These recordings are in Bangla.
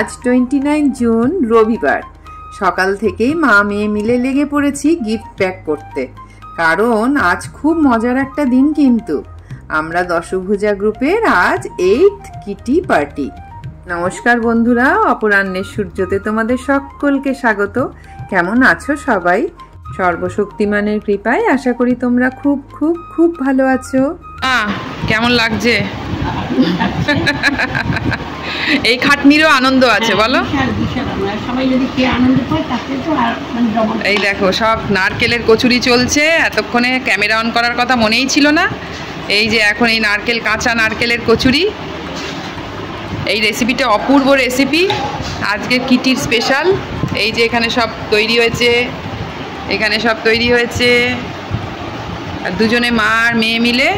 আজ 29 জুন রবিবার। সকাল থেকেই মা মেয়ে মিলে লেগে পড়েছি গিফট প্যাক করতে, কারণ আজ খুব মজার একটা দিন। কিন্তু আমরা দশভুজা গ্রুপের আজ 8th কিটি পার্টি। নমস্কার বন্ধুরা, অপরাহ্নের সূর্যতে তোমাদের সকলকে স্বাগত। কেমন আছো সবাই? সর্বশক্তিমানের কৃপায় আশা করি তোমরা খুব খুব খুব ভালো আছো। কেমন লাগছে? এই খাটনিরও আনন্দ আছে, বলো। এই দেখো, সব নারকেলের কচুরি চলছে। এতক্ষণে ক্যামেরা অন করার কথা মনেই ছিল না। এই যে এখন এই কাঁচা নারকেলের কচুরি, এই রেসিপিটা অপূর্ব রেসিপি, আজকে কিটির স্পেশাল। এই যে এখানে সব তৈরি হয়েছে, আর দুজনে মা আর মেয়ে মিলে,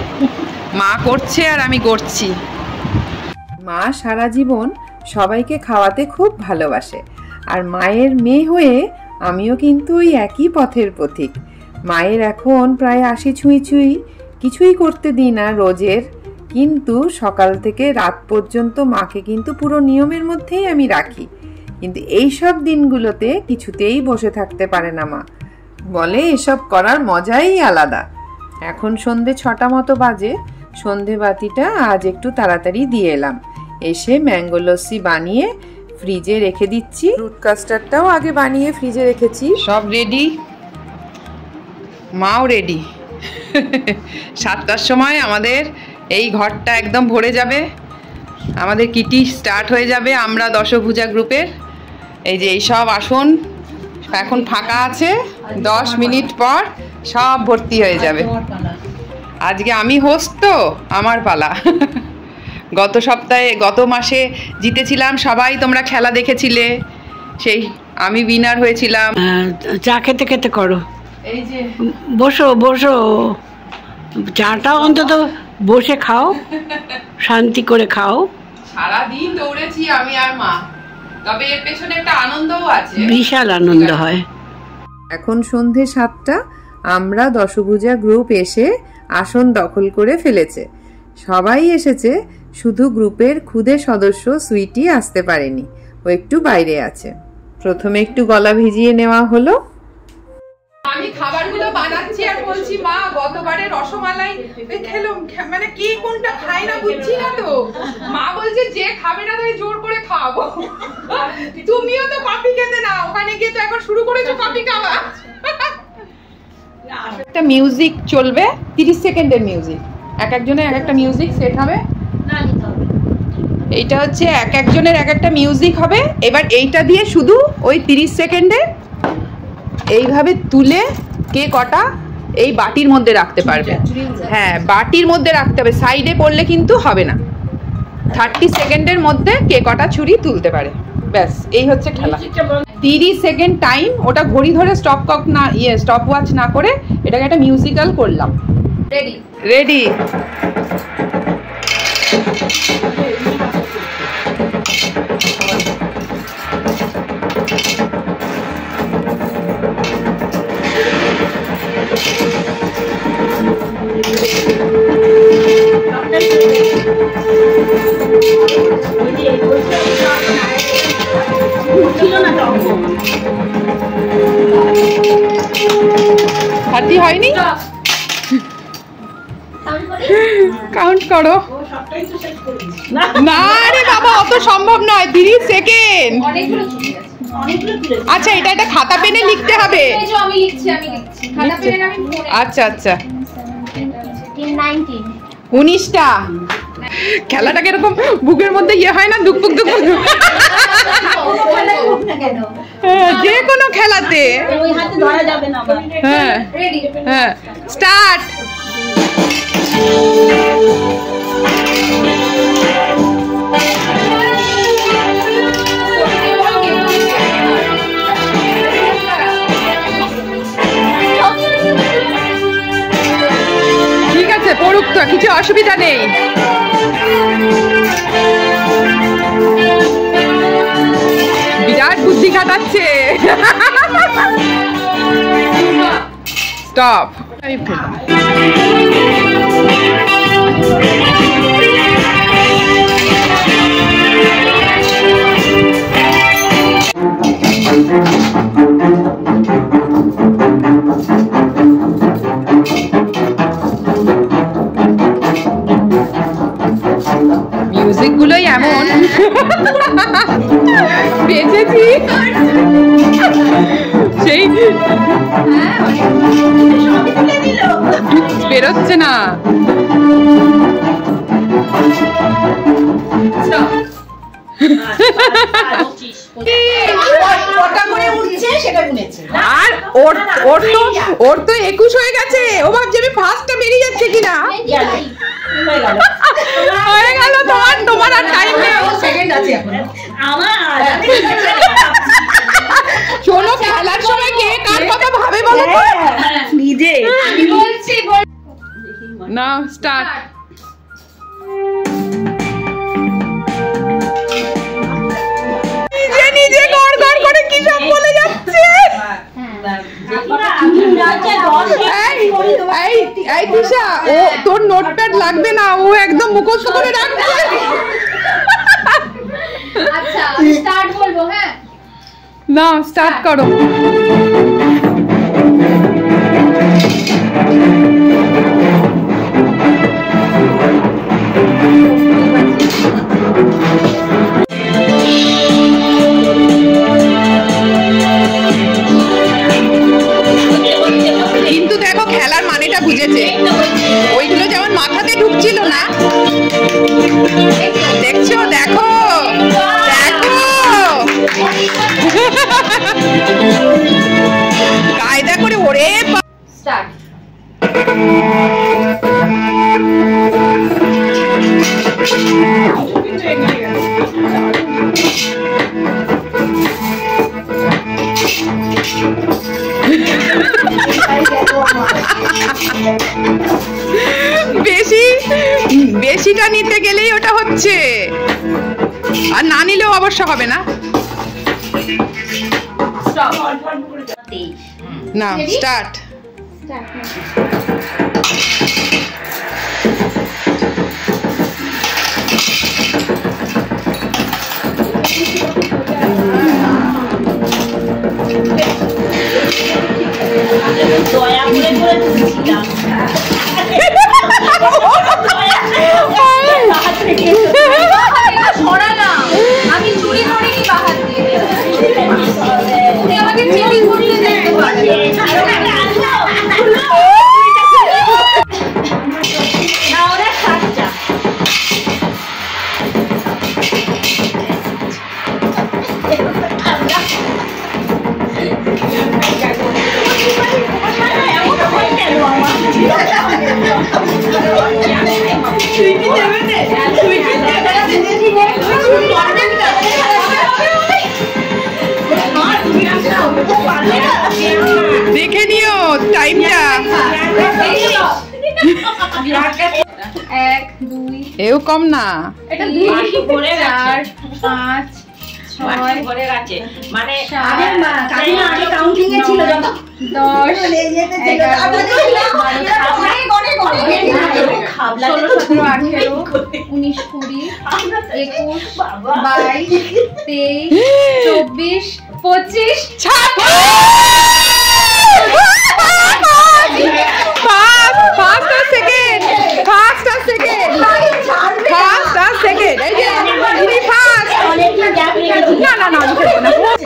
মা করছে আর আমি করছি। মা সারা জীবন সবাইকে খাওয়াতে খুব ভালোবাসে, আর মায়ের মেয়ে হয়ে আমিও কিন্তু ওই একই পথের পথিক। মায়ের এখন প্রায় 80 ছুঁই, কিছুই করতে দিই না রোজের, কিন্তু সকাল থেকে রাত পর্যন্ত মাকে কিন্তু পুরো নিয়মের মধ্যেই আমি রাখি। কিন্তু এই সব দিনগুলোতে কিছুতেই বসে থাকতে পারে না মা, বলে এসব করার মজাই আলাদা। এখন সন্ধে 6টা মতো বাজে। সন্ধে বাতিটা আজ একটু তাড়াতাড়ি দিয়ে এলাম। এসে ম্যাঙ্গো লস্যি বানিয়ে ফ্রিজে রেখে দিচ্ছি। ফ্রুট কাস্টার্ডটাও আগে বানিয়ে ফ্রিজে রেখেছি। সব রেডি, মাও রেডি। 7টার সময় আমাদের এই ঘরটা একদম ভরে যাবে, আমাদের কিটি স্টার্ট হয়ে যাবে। আমরা দশভুজা গ্রুপের এই যে এই সব আসন এখন ফাঁকা আছে, 10 মিনিট পর সব ভর্তি হয়ে যাবে। আজকে আমি হোস্ট, তো আমার পালা। গত মাসে জিতেছিলাম, সবাই তোমরা খেলা দেখেছিলে, সেই আমি উইনার হয়েছিলাম। চা খেতে খেতে করো, এই যে বসো, চাটা অন্তত বসে খাও, শান্তি করে খাও। সারাদিন দৌড়েছি আমি আর মা, তবে এর পেছনে একটা আনন্দও আছে, বিশাল আনন্দ হয়। এখন সন্ধে 7টা, আমরা দশভুজা গ্রুপ এসে আসন দখল করে ফেলেছে। সবাই এসেছে, শুধু গ্রুপের খুদে সদস্য সুইটি আসতে পারেনি, ও একটু বাইরে আছে। প্রথমে একটু গলা ভিজিয়ে নেওয়া হলো। আমি খাবারগুলো বানাচ্ছি আর বলছি, মা গতবারে রসমালাই খেলাম, মানে কে কোনটা খায় না বুঝছি না তো। মা বলছে যে খাবে না তাই জোর করে খাওয়াবো। তুমিও তো কফি খেতে না, ওখানে গিয়ে তো এখন শুরু করেছো কফি খাওয়া। একটা মিউজিক চলবে, 30 সেকেন্ডের মিউজিক, একজনের এক একটা মিউজিক সেট হবে। এইটা হচ্ছে একজনের এক একটা মিউজিক হবে। এবার এইটা দিয়ে শুধু ওই 30 সেকেন্ডে এইভাবে তুলে কে কটা এই বাটির মধ্যে রাখতে পারবে। হ্যাঁ, বাটির মধ্যে রাখতে হবে, সাইডে পড়লে কিন্তু হবে না। 30 সেকেন্ডের মধ্যে কে কটা ছুরি তুলতে পারে, ব্যাস এই হচ্ছে খেলা। 30 সেকেন্ড টাইম, ওটা ঘড়ি ধরে স্টপ ওয়াচ না করে এটাকে একটা মিউজিক্যাল করলাম। রেডি। হাতি হয়নি, কাউন্ট করো। না রে বাবা, অত সম্ভব নয়, 30 সেকেন্ড। আচ্ছা, এটা একটা খাতা পেনে লিখতে হবে। আচ্ছা 19টা। খেলাটা কিরকম বুকের মধ্যে ইয়ে হয় না, দুপুক যে কোনো খেলাতে। হ্যাঁ, স্টার্ট। ঠিক আছে, পড়ুক তো, কিছু অসুবিধা নেই। বিরাট বুদ্ধি খাটাচ্ছে। স্টপ। মিউজিক গুলোই এমন বেঁচেছি সেই বেরোচ্ছে না। আর ওর তো 21 হয়ে গেছে, ও ভাবছে আমি ফার্স্টটা বেরিয়ে যাচ্ছে কিনা। হয়ে গেল তোমার আর টাইম নেই। শোনো, খেলার সময় কে কার কথা ভাবে বলো তো নিজে। না স্টার্ট। নিজে গড় গড় করে কি সব বলে যাচ্ছে। এই দিশা, ও তোর নোটপ্যাড লাগবে না, ও একদম মুখস্থ করে রাখছে। আচ্ছা স্টার্ট বলবো? হ্যাঁ না স্টার্ট করো। কিন্তু দেখো খেলার মানেটা বুঝেছে, ওইগুলো যেমন মাথাতে ঢুকছিল না। দেখছো, দেখো দেখো কায়দা করে ওরে স্টার্ট। বেশিটা নিতে গেলেই ওটা হচ্ছে, আর না নিলেও অবশ্য হবে না। না স্টার্ট। দয়া করে তুলছিলাম। আমি চুরি করিনি বাহাত দিয়ে, উনি আমাকে চিটিং করতে দেখতে পারে। দেখে নিও টাইমটা। 1 2 এও কম না, এটা 2 4 5 6 ভরে গেছে মানে কাউন্টিং এ ছিল যত 10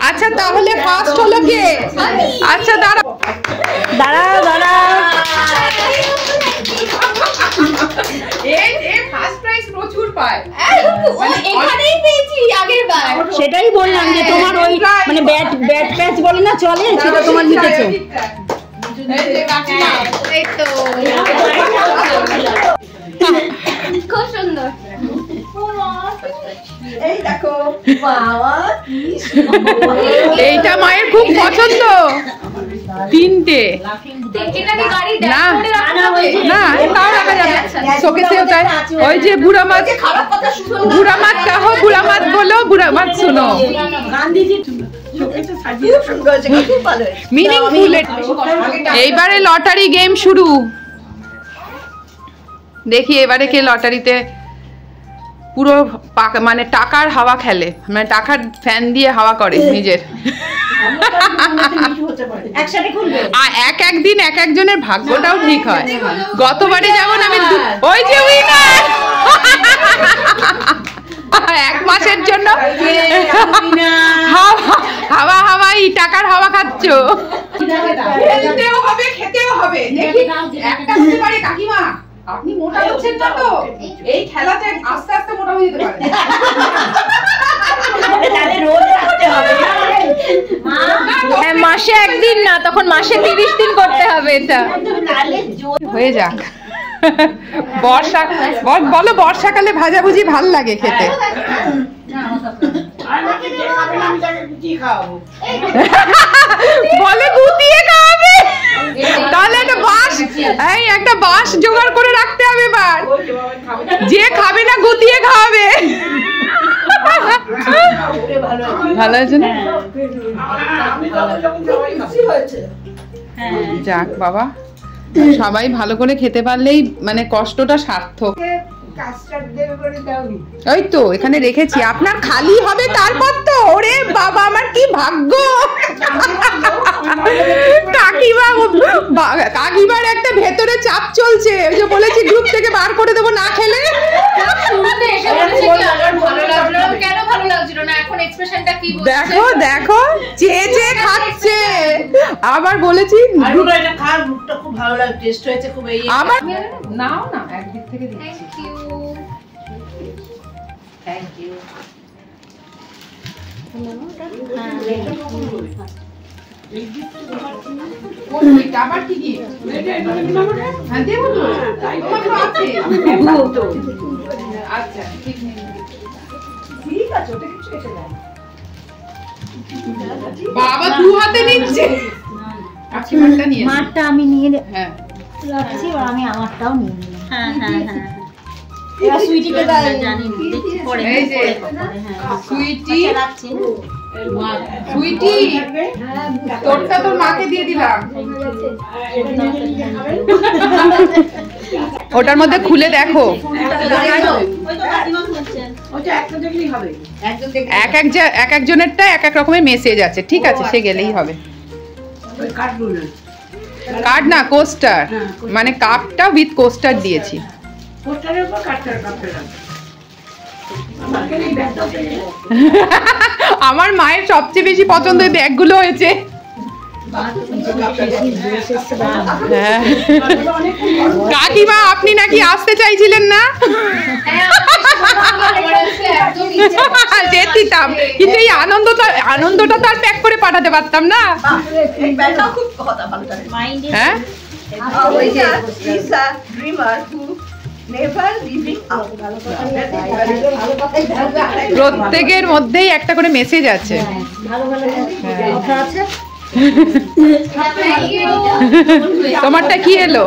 আচ্ছা তাহলে ফার্স্ট হলো কে? আচ্ছা দাঁড়াও দাঁড়াও দাঁড়াও, ফার্স্ট প্রাইজ প্রচুর পায়। এখানেই পেয়েছি আগের বার। সেটাই বললাম যে তোমার ওই মানে ব্যাট প্যাচ বলে না চলে, সেটা তোমার নিতেছো। এই তো খুব সুন্দর। এই দেখো বাবা এইটা মায়ের খুব পছন্দ। তিনটে না না তাও রাখা যাবে, শোকেসেও তাই। ওই যে বুড়া মাছ, বুড়া মাছ কাহো, বুড়া মাছ বলো, বুড়া মাছ শুনো। মিনিংফুল। এইবারে লটারি গেম শুরু। দেখি এবারে কে লটারিতে পুরো মানে টাকার হাওয়া খেলে, মানে টাকার ফ্যান দিয়ে হাওয়া করে নিজের। একসাথে খুলবে। এক একদিন এক একজনের ভাগ্যটাও ঠিক হয়। গতবারে যেমন আমি ওই যে উইনার 1 মাসের জন্য হাওয়া হাওয়াই টাকার হাওয়া খাচ্ছ। খেতেও হবে খেতেও হবে। দেখি একটা হতে পারে কাকিমা, আপনি মোটা হচ্ছেন না তো, এই খেলাতে আস্তে আস্তে মোটা হয়ে যেতে পারে। মাসে একদিন না, তখন মাসে 30 দিন করতে হবে এটা। হয়ে যাক। বলো বর্ষাকালে ভাজাভুজি ভাল লাগে খেতে। বলে গুতিয়ে খাওয়াবে, তাহলে একটা বাঁশ জোগাড় করে রাখতে হবে। এবার যে খাবে না গুতিয়ে খাওয়াবে। ভালো আছে না? যাক বাবা, সবাই ভালো করে খেতে পারলেই মানে কষ্টটা সার্থক। ওই তো এখানে রেখেছি, আপনার খালি হবে তারপর তো। ওরে বাবা, আমার কি ভাগ্য। কাকিমার একটা ভেতরে চাপ চলছে, ওই যে বলেছি গ্রুপ থেকে বার করে দেবো না খেলে। দেখো দেখো, চেয়ে চেয়ে খাচ্ছে। আবার বলেছি খুব ভালো লাগে, টেস্ট হয়েছে খুব। আবার নাও না, একদিক থেকে দিচ্ছি। Thank you. আবার কি কি আচ্ছা ঠিক আছে, ওটা কিছু এসে যায়। বাবা 2 হাতে নিচ্ছে। মারটা আমি নিয়ে হ্যাঁ রাখছি, আর আমি আমারটাও নিয়ে নিলাম। হ্যাঁ হ্যাঁ হ্যাঁ, সুইটিকে জানি পরে এই যে সুইটি, সুইটি তোরটা তোর মাকে দিয়ে দিলাম। ওটার মধ্যে খুলে দেখো, এক একজনেরটা এক এক রকমের মেসেজ আছে। ঠিক আছে, সে গেলেই হবে। কার্ড না, কোস্টার, মানে কাপটা উইথ কোস্টার দিয়েছি। আমার মায়ের সবচেয়ে বেশি পছন্দ এই ব্যাগগুলো হয়েছে। কাকিমা, আপনি নাকি আসতে চাইছিলেন না? যেতাম, কিন্তু এই আনন্দটা তো আর প্যাক করে পাঠাতে পারতাম না। হ্যাঁ, প্রত্যেকের মধ্যেই একটা করে মেসেজ আছে। তোমারটা কি এলো?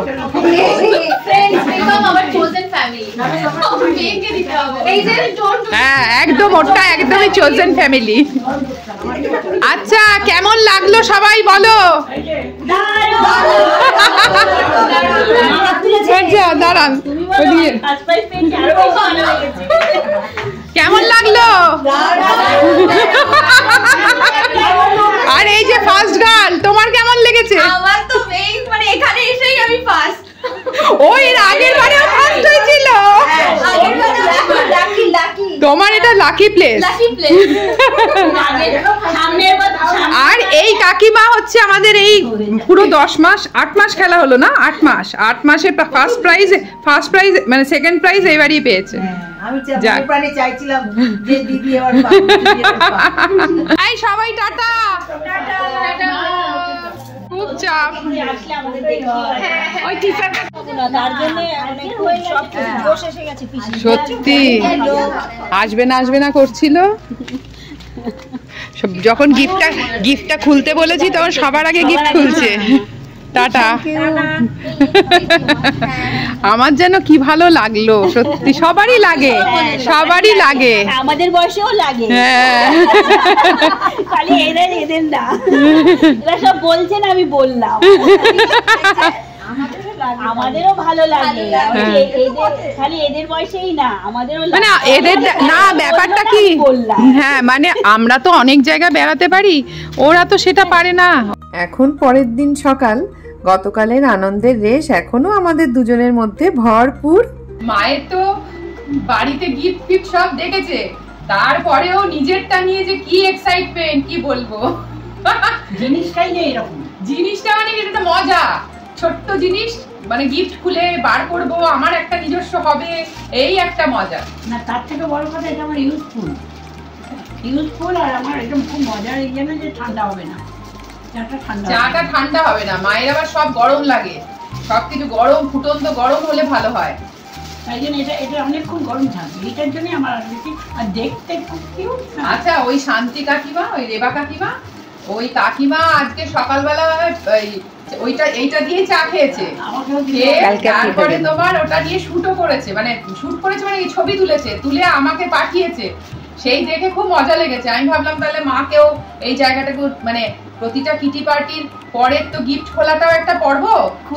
হ্যাঁ একদম, ওটা একদমই চোজেন ফ্যামিলি। আচ্ছা, কেমন লাগলো সবাই বলো? দাঁড়ান, কেমন লাগলো? আর এই যে ফার্স্ট গার্ল, তোমার কেমন লেগেছে? আমার তো মানে এখানে এসেই আমি ফার্স্ট। ওই আগের বারেও ফার্স্ট হয়েছিল। তোমার এটা লাকি প্লেস। আর এই কাকিমা হচ্ছে আমাদের এই পুরো 10 মাস 8 মাস খেলা হলো না, 8 মাসে ফার্স্ট প্রাইজ মানে সেকেন্ড প্রাইজ এইবারই পেয়েছে। আমি চাইছিলাম যে দিদি এবার এই সবাই টাটা। খুব চাপ। সত্যি আসবে না করছিল। যখন গিফটটা খুলতে বলেছি তখন সবার আগে গিফট খুলছে। টাটা। আমার যেন কি ভালো লাগলো, সত্যি সবারই লাগে, আমাদের বয়সেও লাগে। হ্যাঁ, খালি এদের না, এরা সব বলছেন আমি বললাম। আমাদেরও ভালো লাগে খালি এদের বয়সেই না, আমাদেরও মানে এদের না ব্যাপারটা কি, হ্যাঁ মানে আমরা তো অনেক জায়গা বেড়াতে পারি, ওরা তো সেটা পারে না। এখন পরের দিন সকাল, গতকালের আনন্দের রেশ এখনো আমাদের দুজনের মধ্যে ভরপুর। মায়ের তো বাড়িতে গিফট ফিফট সব দেখেছে, তারপরেও নিজেরটা নিয়ে যে কি এক্সাইটমেন্ট কি বলবো। জিনিসটাই নেই এরকম, জিনিসটা মানে এটা মজা, ছোট্ট জিনিস মানে গিফট খুলে বার করব, আমার একটা নিজস্ব হবে, এই একটা মজা। না তার থেকে বড় কথা এটা আমার ইউজফুল, আর আমার একদম খুব মজার এই জন্য যে ঠান্ডা হবে না, চাটা ঠান্ডা হবে না। মায়ের আবার সব গরম লাগে, সবকিছু গরম ফুটন্ত গরম হলে ভালো হয়, তাই জন্য এটা অনেকক্ষণ গরম থাকবে, এটার জন্য আমার আর দেখতে খুব কিউট। আচ্ছা ওই শান্তি কাকিমা, ওই রেবা কাকিমা, ওই কাকিমা আজকে সকালবেলা এইটা দিয়ে চা খেয়েছে, তারপরে তোমার ওটা নিয়ে শুটও করেছে, মানে ছবি তুলেছে, তুলে আমাকে পাঠিয়েছে, সেই দেখে খুব মজা লেগেছে। আমি ভাবলাম তাহলে মাকেও এই জায়গাটাকে, মানে প্রতিটা কিটি পার্টির পরের তো গিফট খোলাটাও একটা পর্ব,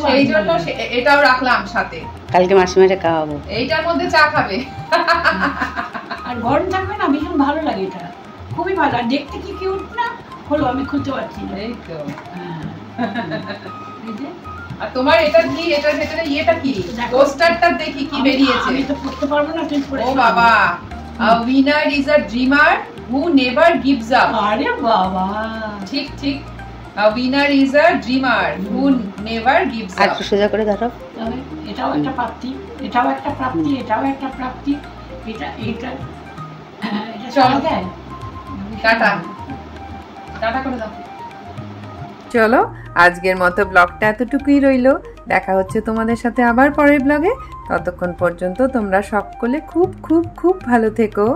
সেই জন্য এটাও রাখলাম সাথে। কালকে মাসিমারে খাওয়াবো, এইটার মধ্যে চা খাবে, আর গরম থাকবে না, ভীষণ ভালো লাগে, এটা খুবই ভালো, আর দেখতে কি কিউট না হলো, আমি খুঁজতে পারছি না। এই তো আর তোমার এটা কি, এটার ভেতরে ইয়েটা কি, পোস্টারটা দেখি কি বেরিয়েছে। আমি তো পড়তে পারবো না, তুই পড়ে। ও বাবা, a winner is a dreamer who never gives up। আরে বাবা, ঠিক ঠিক, a winner is a dreamer who never gives up। একটু সোজা করে ধরো, এটাও একটা প্রাপ্তি, এটাও একটা প্রাপ্তি, এটাও একটা প্রাপ্তি, এটা চলো টাটা টাটা করে দাও। চলো আজকের মতো ব্লগটা এতটুকুই রইলো, দেখা হচ্ছে তোমাদের সাথে আবার পরের ব্লগে। ততক্ষণ পর্যন্ত তোমরা সকলে খুব খুব খুব ভালো থেকো।